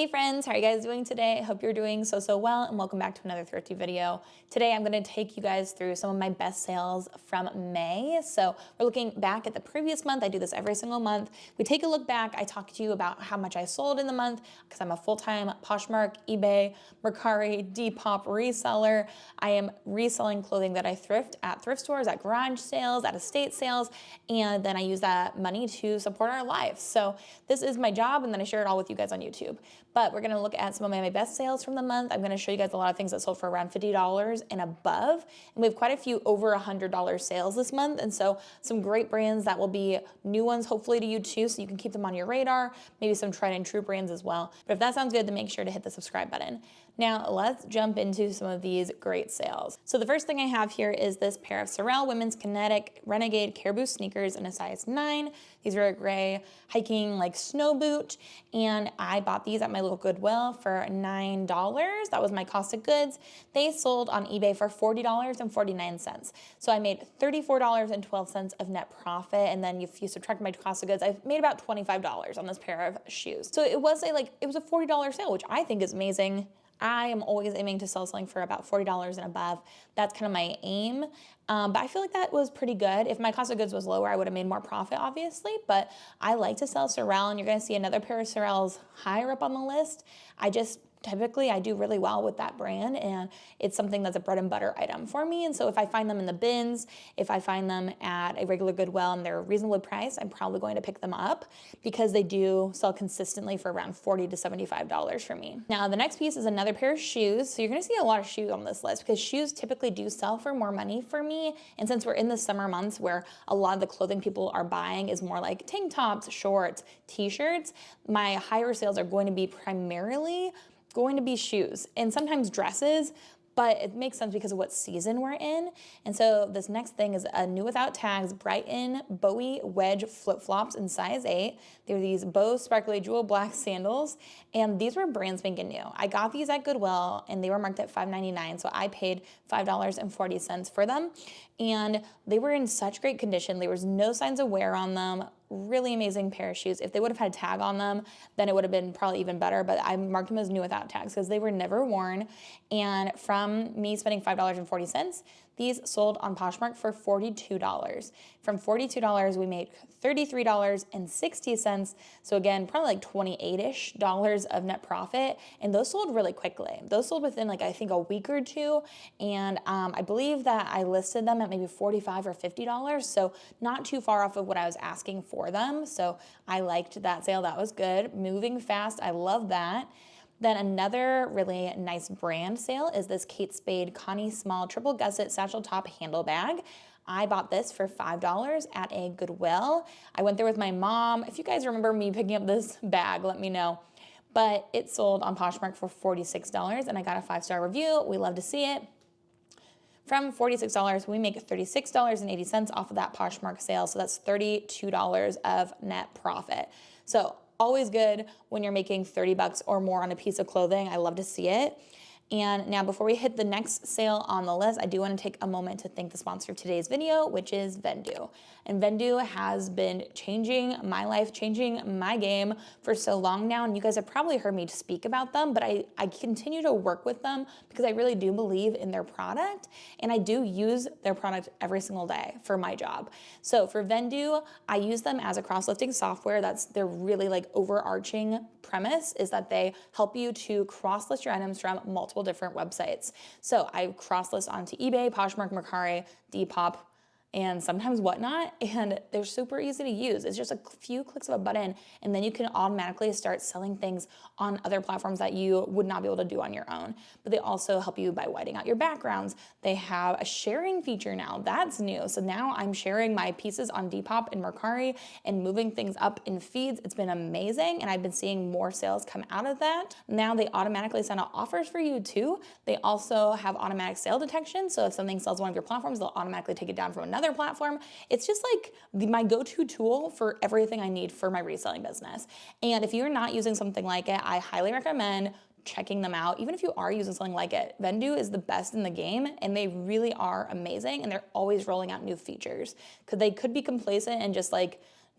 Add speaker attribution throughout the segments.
Speaker 1: Hey friends, how are you guys doing today? I hope you're doing so well, and welcome back to another thrifty video. Today I'm going to take you guys through some of my best sales from May. So we're looking back at the previous month. I do this every single month. We take a look back. I talk to you about how much I sold in the month because I'm a full-time Poshmark, eBay, Mercari, Depop reseller. I am reselling clothing that I thrift at thrift stores, at garage sales, at estate sales, and then I use that money to support our lives. So this is my job, and then I share it all with you guys on YouTube. But we're gonna look at some of my best sales from the month. I'm gonna show you guys a lot of things that sold for around $50 and above. And we have quite a few over $100 sales this month. And so some great brands that will be new ones, hopefully to you too, so you can keep them on your radar, maybe some tried and true brands as well. But if that sounds good, then make sure to hit the subscribe button. Now let's jump into some of these great sales. So the first thing I have here is this pair of Sorel Women's Kinetic Renegade Caribou sneakers in a size 9. These are a gray hiking like snow boot, and I bought these at my local Goodwill for $9. That was my cost of goods. They sold on eBay for $40.49. So I made $34.12 of net profit, and then if you subtract my cost of goods, I made about $25 on this pair of shoes. So it was a $40 sale, which I think is amazing. I am always aiming to sell something for about $40 and above. That's kind of my aim. But I feel like that was pretty good. If my cost of goods was lower, I would have made more profit, obviously. But I like to sell Sorel, and you're going to see another pair of Sorels higher up on the list. Typically, I do really well with that brand, and it's something that's a bread and butter item for me. And so if I find them in the bins, if I find them at a regular Goodwill and they're reasonably priced, I'm probably going to pick them up because they do sell consistently for around $40 to $75 for me. Now, the next piece is another pair of shoes. So you're going to see a lot of shoes on this list because shoes typically do sell for more money for me. And since we're in the summer months where a lot of the clothing people are buying is more like tank tops, shorts, t-shirts, my higher sales are going to be primarily going to be shoes and sometimes dresses, but it makes sense because of what season we're in. And so this next thing is a new without tags Brighton Bowie wedge flip-flops in size 8. They're these bow sparkly jewel black sandals, and these were brand spanking new. I got these at Goodwill and they were marked at $5.99, so I paid $5.40 for them, and they were in such great condition. There was no signs of wear on them. Really amazing pair of shoes. If they would have had a tag on them, then it would have been probably even better, but I marked them as new without tags because they were never worn. And from me spending $5.40, these sold on Poshmark for $42. From $42, we made $33.60. So again, probably like $28-ish of net profit. And those sold really quickly. Those sold within I think a week or two. And I believe that I listed them at maybe $45 or $50. So not too far off of what I was asking for them. So I liked that sale. That was good. Moving fast. I love that. Then another really nice brand sale is this Kate Spade Connie Small Triple Gusset Satchel Top Handle Bag. I bought this for $5 at a Goodwill. I went there with my mom. If you guys remember me picking up this bag, let me know. But it sold on Poshmark for $46, and I got a 5-star review. We love to see it. From $46, we make $36.80 off of that Poshmark sale, so that's $32 of net profit. So always good when you're making 30 bucks or more on a piece of clothing. I love to see it. And now before we hit the next sale on the list, I do want to take a moment to thank the sponsor of today's video, which is Vendoo. And Vendoo has been changing my life, changing my game for so long now. And you guys have probably heard me speak about them, but I continue to work with them because I really do believe in their product. And I do use their product every single day for my job. So for Vendoo, I use them as a cross-listing software. That's their really overarching premise is that they help you to cross-list your items from multiple different websites. So I cross-list onto eBay, Poshmark, Mercari, Depop, and sometimes Whatnot, and they're super easy to use. It's just a few clicks of a button, and then you can automatically start selling things on other platforms that you would not be able to do on your own. But they also help you by whiting out your backgrounds. They have a sharing feature now. That's new. So now I'm sharing my pieces on Depop and Mercari and moving things up in feeds. It's been amazing, and I've been seeing more sales come out of that. Now they automatically send out offers for you too. They also have automatic sale detection. So if something sells on one of your platforms, they'll automatically take it down from another platform. It's just my go-to tool for everything I need for my reselling business. And if you're not using something like it, I highly recommend checking them out. Even if you are using something like it, Vendoo is the best in the game, and they really are amazing, and they're always rolling out new features because they could be complacent and just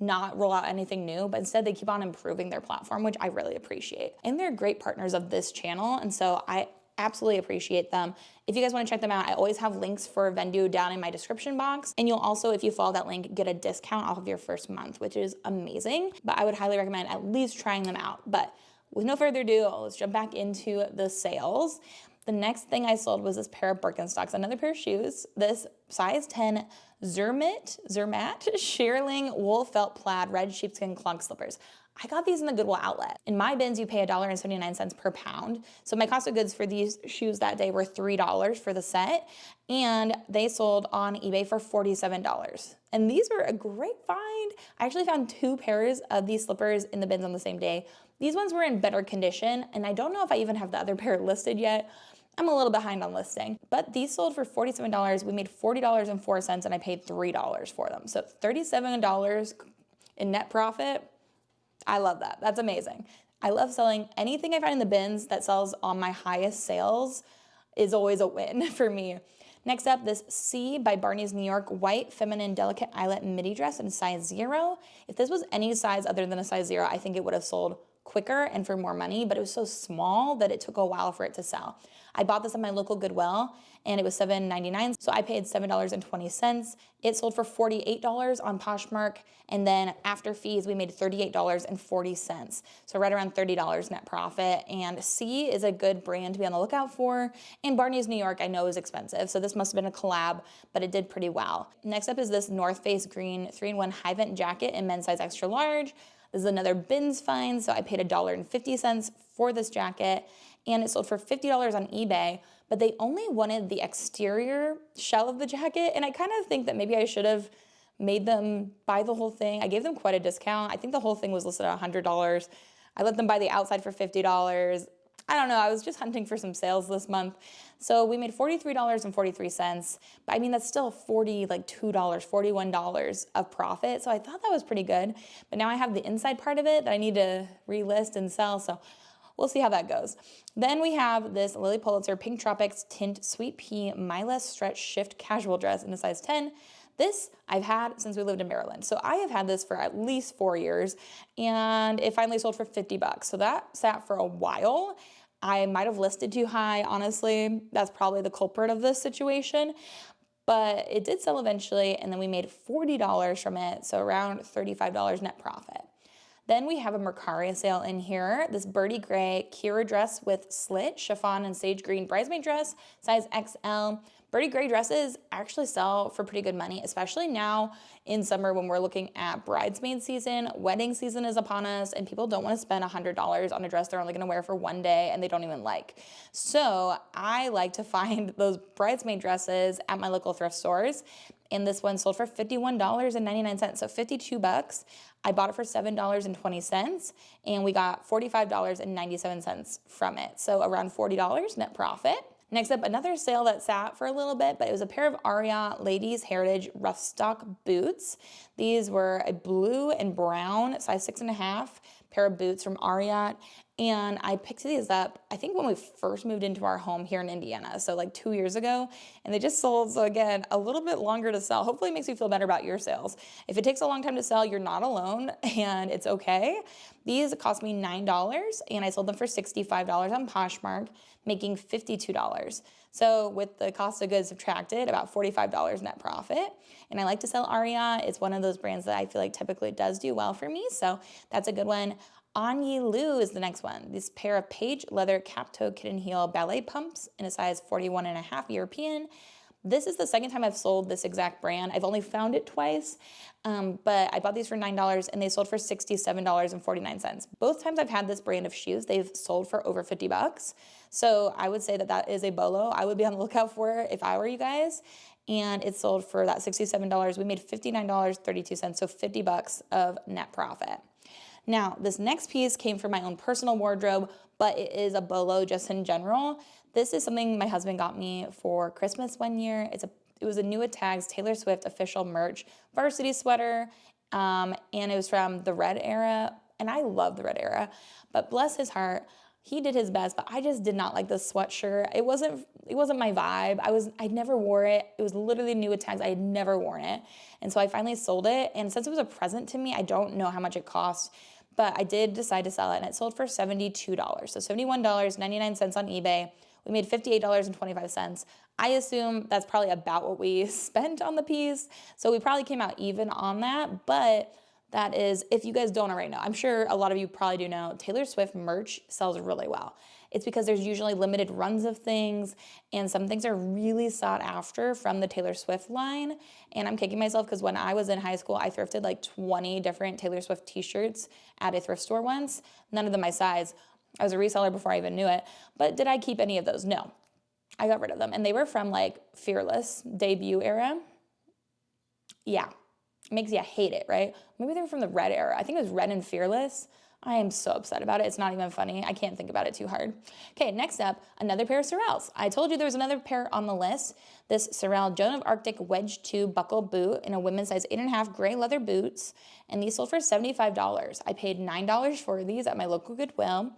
Speaker 1: not roll out anything new, but instead they keep on improving their platform, which I really appreciate. And they're great partners of this channel, and so I absolutely appreciate them. If you guys want to check them out, I always have links for Vendoo down in my description box. And you'll also, if you follow that link, get a discount off of your first month, which is amazing. But I would highly recommend at least trying them out. But with no further ado, let's jump back into the sales. The next thing I sold was this pair of Birkenstocks, another pair of shoes. This size 10 Zermatt shearling wool felt plaid red sheepskin clog slippers. I got these in the Goodwill outlet. In my bins, you pay $1.79 per pound. So my cost of goods for these shoes that day were $3 for the set, and they sold on eBay for $47. And these were a great find. I actually found 2 pairs of these slippers in the bins on the same day. These ones were in better condition, and I don't know if I even have the other pair listed yet. I'm a little behind on listing, but these sold for $47. We made $40.04, and I paid $3 for them. So $37 in net profit. I love that. That's amazing. I love selling anything I find in the bins that sells on my highest sales is always a win for me. Next up, this C by Barney's New York white feminine delicate eyelet midi dress in size 0. If this was any size other than a size 0, I think it would have sold quicker and for more money, but it was so small that it took a while for it to sell. I bought this at my local Goodwill and it was $7.99, so I paid $7.20. It sold for $48 on Poshmark, and then after fees, we made $38.40. So right around $30 net profit, and C is a good brand to be on the lookout for, and Barney's New York I know is expensive, so this must have been a collab, but it did pretty well. Next up is this North Face green 3-in-1 high vent jacket in men's size extra large. This is another bins find, so I paid $1.50 for this jacket, and it sold for $50 on eBay, but they only wanted the exterior shell of the jacket, and I kind of think that maybe I should have made them buy the whole thing. I gave them quite a discount. I think the whole thing was listed at $100. I let them buy the outside for $50. I don't know, I was just hunting for some sales this month. So we made $43.43, but I mean, that's still $2, $41 of profit. So I thought that was pretty good, but now I have the inside part of it that I need to relist and sell. So we'll see how that goes. Then we have this Lily Pulitzer Pink Tropics Tint Sweet Pea Myless Stretch Shift Casual Dress in a size 10. This I've had since we lived in Maryland. So I have had this for at least 4 years, and it finally sold for $50. So that sat for a while. I might have listed too high, honestly. That's probably the culprit of this situation. But it did sell eventually, and then we made $40 from it, so around $35 net profit. Then we have a Mercari sale in here. This Birdie Gray Kira dress with slit, chiffon, and sage green bridesmaid dress, size XL. Birdie Gray dresses actually sell for pretty good money, especially now in summer when we're looking at bridesmaid season. Wedding season is upon us, and people don't want to spend $100 on a dress they're only going to wear for one day and they don't even like. So I like to find those bridesmaid dresses at my local thrift stores. And this one sold for $51.99, so $52. I bought it for $7.20, and we got $45.97 from it, so around $40 net profit. Next up, another sale that sat for a little bit, but it was a pair of Aria Ladies Heritage Rough Stock boots. These were a blue and brown, size 6.5 pair of boots from Ariat. And I picked these up, I think when we first moved into our home here in Indiana, so like 2 years ago, and they just sold, so again, a little bit longer to sell. Hopefully it makes you feel better about your sales. If it takes a long time to sell, you're not alone, and it's okay. These cost me $9, and I sold them for $65 on Poshmark, making $52. So with the cost of goods subtracted, about $45 net profit. And I like to sell Aria. It's one of those brands that I feel like typically does do well for me, so that's a good one. Anyi Lu is the next one. This pair of page leather cap-toe kitten heel ballet pumps in a size 41.5 European. This is the second time I've sold this exact brand. I've only found it twice, but I bought these for $9 and they sold for $67.49. Both times I've had this brand of shoes, they've sold for over $50. So I would say that that is a bolo. I would be on the lookout for it if I were you guys. And it sold for that $67. We made $59.32, so $50 of net profit. Now, this next piece came from my own personal wardrobe, but it is a bolo just in general. This is something my husband got me for Christmas one year. It was a New At Tags Taylor Swift official merch varsity sweater, and it was from the Red era, and I love the Red era, but bless his heart, He did his best, but I just did not like this sweatshirt. It wasn't my vibe. I never wore it. It was literally new with tags. I had never worn it. And so I finally sold it. And since it was a present to me, I don't know how much it cost, but I did decide to sell it, and it sold for $72. So $71.99 on eBay. We made $58.25. I assume that's probably about what we spent on the piece. So we probably came out even on that, but that is, if you guys don't already know, I'm sure a lot of you probably do know, Taylor Swift merch sells really well. It's because there's usually limited runs of things, and some things are really sought after from the Taylor Swift line. And I'm kicking myself because when I was in high school, I thrifted like 20 different Taylor Swift t-shirts at a thrift store once. None of them my size. I was a reseller before I even knew it. But did I keep any of those? No. I got rid of them. And they were from like Fearless debut era. Yeah. It makes you hate it, right? Maybe they were from the Red era. I think it was Red and Fearless. I am so upset about it. It's not even funny. I can't think about it too hard. Okay, next up, another pair of Sorels. I told you there was another pair on the list. This Sorel Joan of Arctic Wedge 2 buckle boot in a women's size 8.5 gray leather boots. And these sold for $75. I paid $9 for these at my local Goodwill.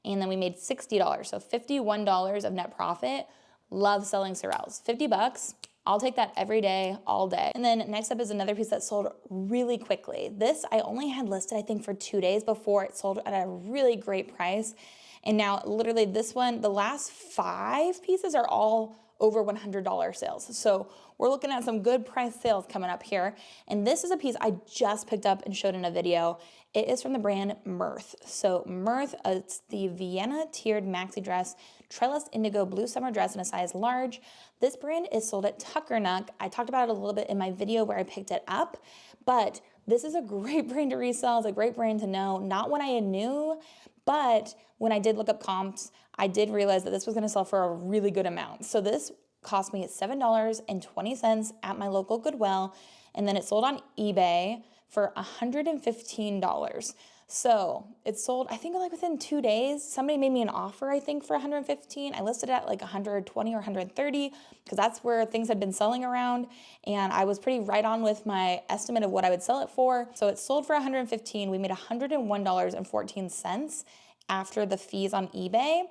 Speaker 1: And then we made $60, so $51 of net profit. Love selling Sorels. 50 bucks. I'll take that every day, all day. And then next up is another piece that sold really quickly. This I only had listed, I think, for 2 days before it sold at a really great price. And now literally this one, the last 5 pieces are all over $100 sales. So we're looking at some good price sales coming up here. And this is a piece I just picked up and showed in a video. It is from the brand Mirth. So Mirth, it's the Vienna tiered maxi dress, trellis indigo blue summer dress in a size large. This brand is sold at Tuckernuck. I talked about it a little bit in my video where I picked it up, but this is a great brand to resell. It's a great brand to know. Not when I knew, but when I did look up comps, I did realize that this was going to sell for a really good amount. So this cost me $7.20 at my local Goodwill, and then it sold on eBay for $115. So it sold, I think like within 2 days. Somebody made me an offer, I think, for $115. I listed it at like $120 or $130 because that's where things had been selling around. And I was pretty right on with my estimate of what I would sell it for. So it sold for $115. We made $101.14 after the fees on eBay.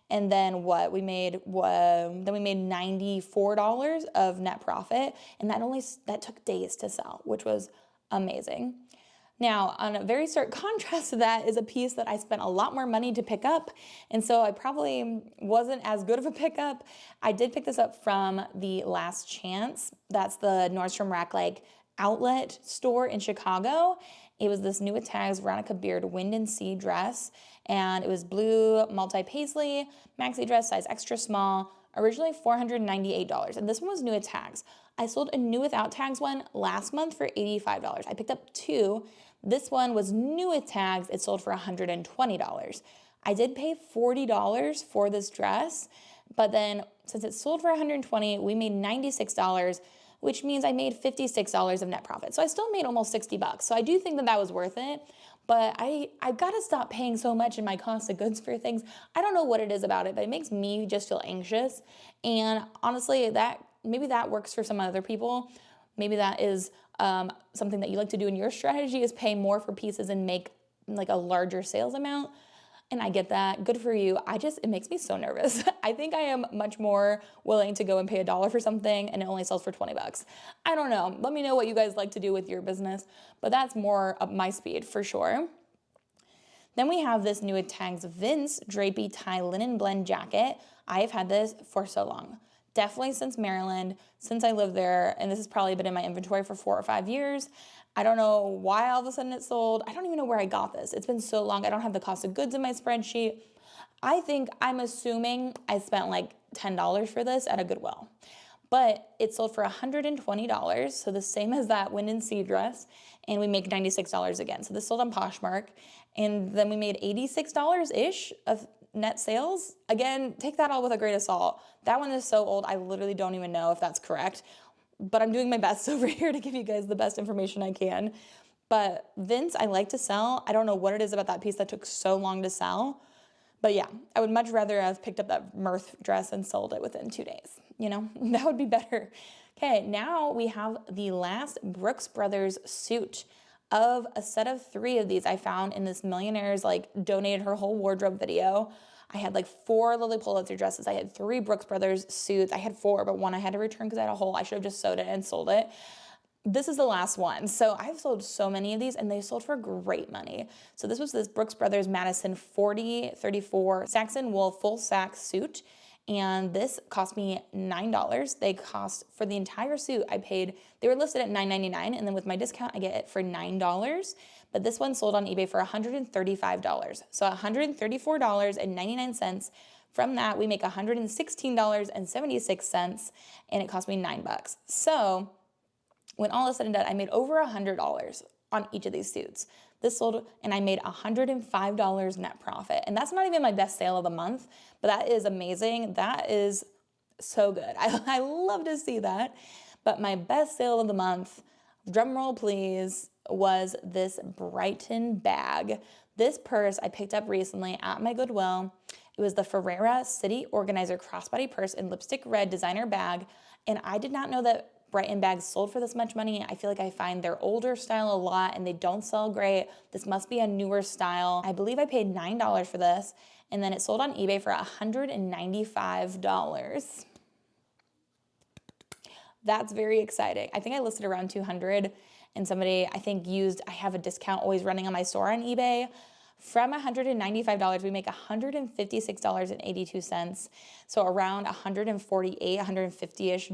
Speaker 1: And then we made $94 of net profit. And that took days to sell, which was amazing. Now, on a very stark contrast to that is a piece that I spent a lot more money to pick up, and so I probably wasn't as good of a pickup. I did pick this up from the Last Chance. That's the Nordstrom Rack outlet store in Chicago. It was this new with tags Veronica Beard Wind and Sea dress, and it was blue multi-paisley, maxi dress, size extra small, originally $498, and this one was new with tags. I sold a new without tags one last month for $85. I picked up 2. This one was new with tags. It sold for $120. I did pay $40 for this dress, but then since it sold for $120, we made $96, which means I made $56 of net profit. So I still made almost 60 bucks. So I do think that that was worth it, but I've got to stop paying so much in my cost of goods for things. I don't know what it is about it, but it makes me just feel anxious. And honestly, maybe that works for some other people. Maybe that is something that you like to do in your strategy, is pay more for pieces and make like a larger sales amount. And I get that. Good for you. It makes me so nervous. I think I am much more willing to go and pay $1 for something and it only sells for 20 bucks. I don't know. Let me know what you guys like to do with your business, but that's more up my speed for sure. Then we have this new with tags Vince drapey tie linen blend jacket. I have had this for so long. Definitely since Maryland, since I lived there, and this has probably been in my inventory for 4 or 5 years. I don't know why all of a sudden it sold. I don't even know where I got this. It's been so long. I don't have the cost of goods in my spreadsheet. I'm assuming I spent like $10 for this at a Goodwill. But it sold for $120, so the same as that Wind and Sea dress, and we make $96 again. So this sold on Poshmark, and then we made $86-ish of net sales. Again, take that all with a grain of salt. That one is so old, I literally don't even know if that's correct, but I'm doing my best over here to give you guys the best information I can. But Vince, I like to sell. I don't know what it is about that piece that took so long to sell, but yeah, I would much rather have picked up that Mirth dress and sold it within 2 days. That would be better. Okay, now we have the last Brooks Brothers suit of a set of 3 of these I found in this millionaire's donated her whole wardrobe video. I had like 4 Lily Pulitzer dresses. I had 3 Brooks Brothers suits. I had 4, but one I had to return because I had a hole. I should have just sewed it and sold it. This is the last one. So I've sold so many of these and they sold for great money. So this was this Brooks Brothers Madison 4034 Saxon wool full sack suit. And this cost me $9. They cost, for the entire suit, they were listed at $9.99, and then with my discount, I get it for $9. But this one sold on eBay for $135. So $134.99. From that, we make $116.76, and it cost me $9. So when all is said and done, I made over $100 on each of these suits. This sold, and I made $105 net profit. And that's not even my best sale of the month, but that is amazing. That is so good. I love to see that. But my best sale of the month, drum roll please, was this Brighton bag. This purse I picked up recently at my Goodwill. It was the Ferrera City Organizer crossbody purse in lipstick red designer bag. And I did not know that Brighton bags sold for this much money. I feel like I find their older style a lot and they don't sell great. This must be a newer style. I believe I paid $9 for this, and then it sold on eBay for $195. That's very exciting. I think I listed around 200 and somebody I think I have a discount always running on my store on eBay. From $195, we make $156.82. So around $148, $150-ish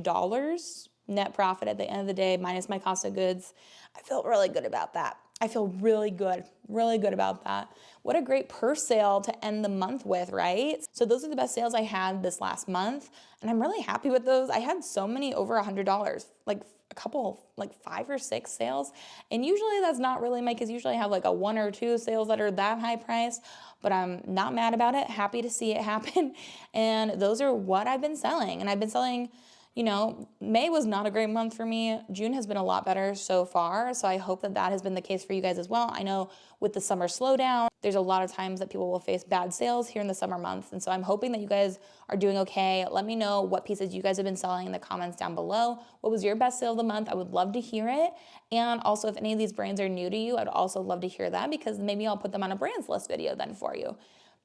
Speaker 1: net profit at the end of the day, minus my cost of goods. I felt really good about that. I feel really good about that. What a great purse sale to end the month with, right? So those are the best sales I had this last month, and I'm really happy with those. I had so many over $100, like a couple, like 5 or 6 sales, and usually that's not really my case. Usually I have like a 1 or 2 sales that are that high priced, but I'm not mad about it. Happy to see it happen, and those are what I've been selling, and I've been selling. You know, May was not a great month for me. June has been a lot better so far, so I hope that that has been the case for you guys as well. I know with the summer slowdown, there's a lot of times that people will face bad sales here in the summer months, and so I'm hoping that you guys are doing okay. Let me know what pieces you guys have been selling in the comments down below. What was your best sale of the month? I would love to hear it. And also, if any of these brands are new to you, I'd also love to hear that, because maybe I'll put them on a brands list video then for you.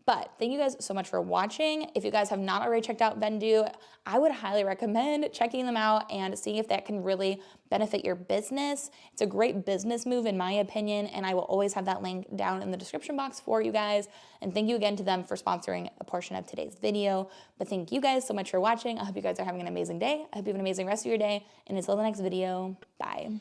Speaker 1: But thank you guys so much for watching. If you guys have not already checked out Vendoo, I would highly recommend checking them out and seeing if that can really benefit your business. It's a great business move in my opinion, and I will always have that link down in the description box for you guys. And thank you again to them for sponsoring a portion of today's video. But thank you guys so much for watching. I hope you guys are having an amazing day. I hope you have an amazing rest of your day. And until the next video, bye.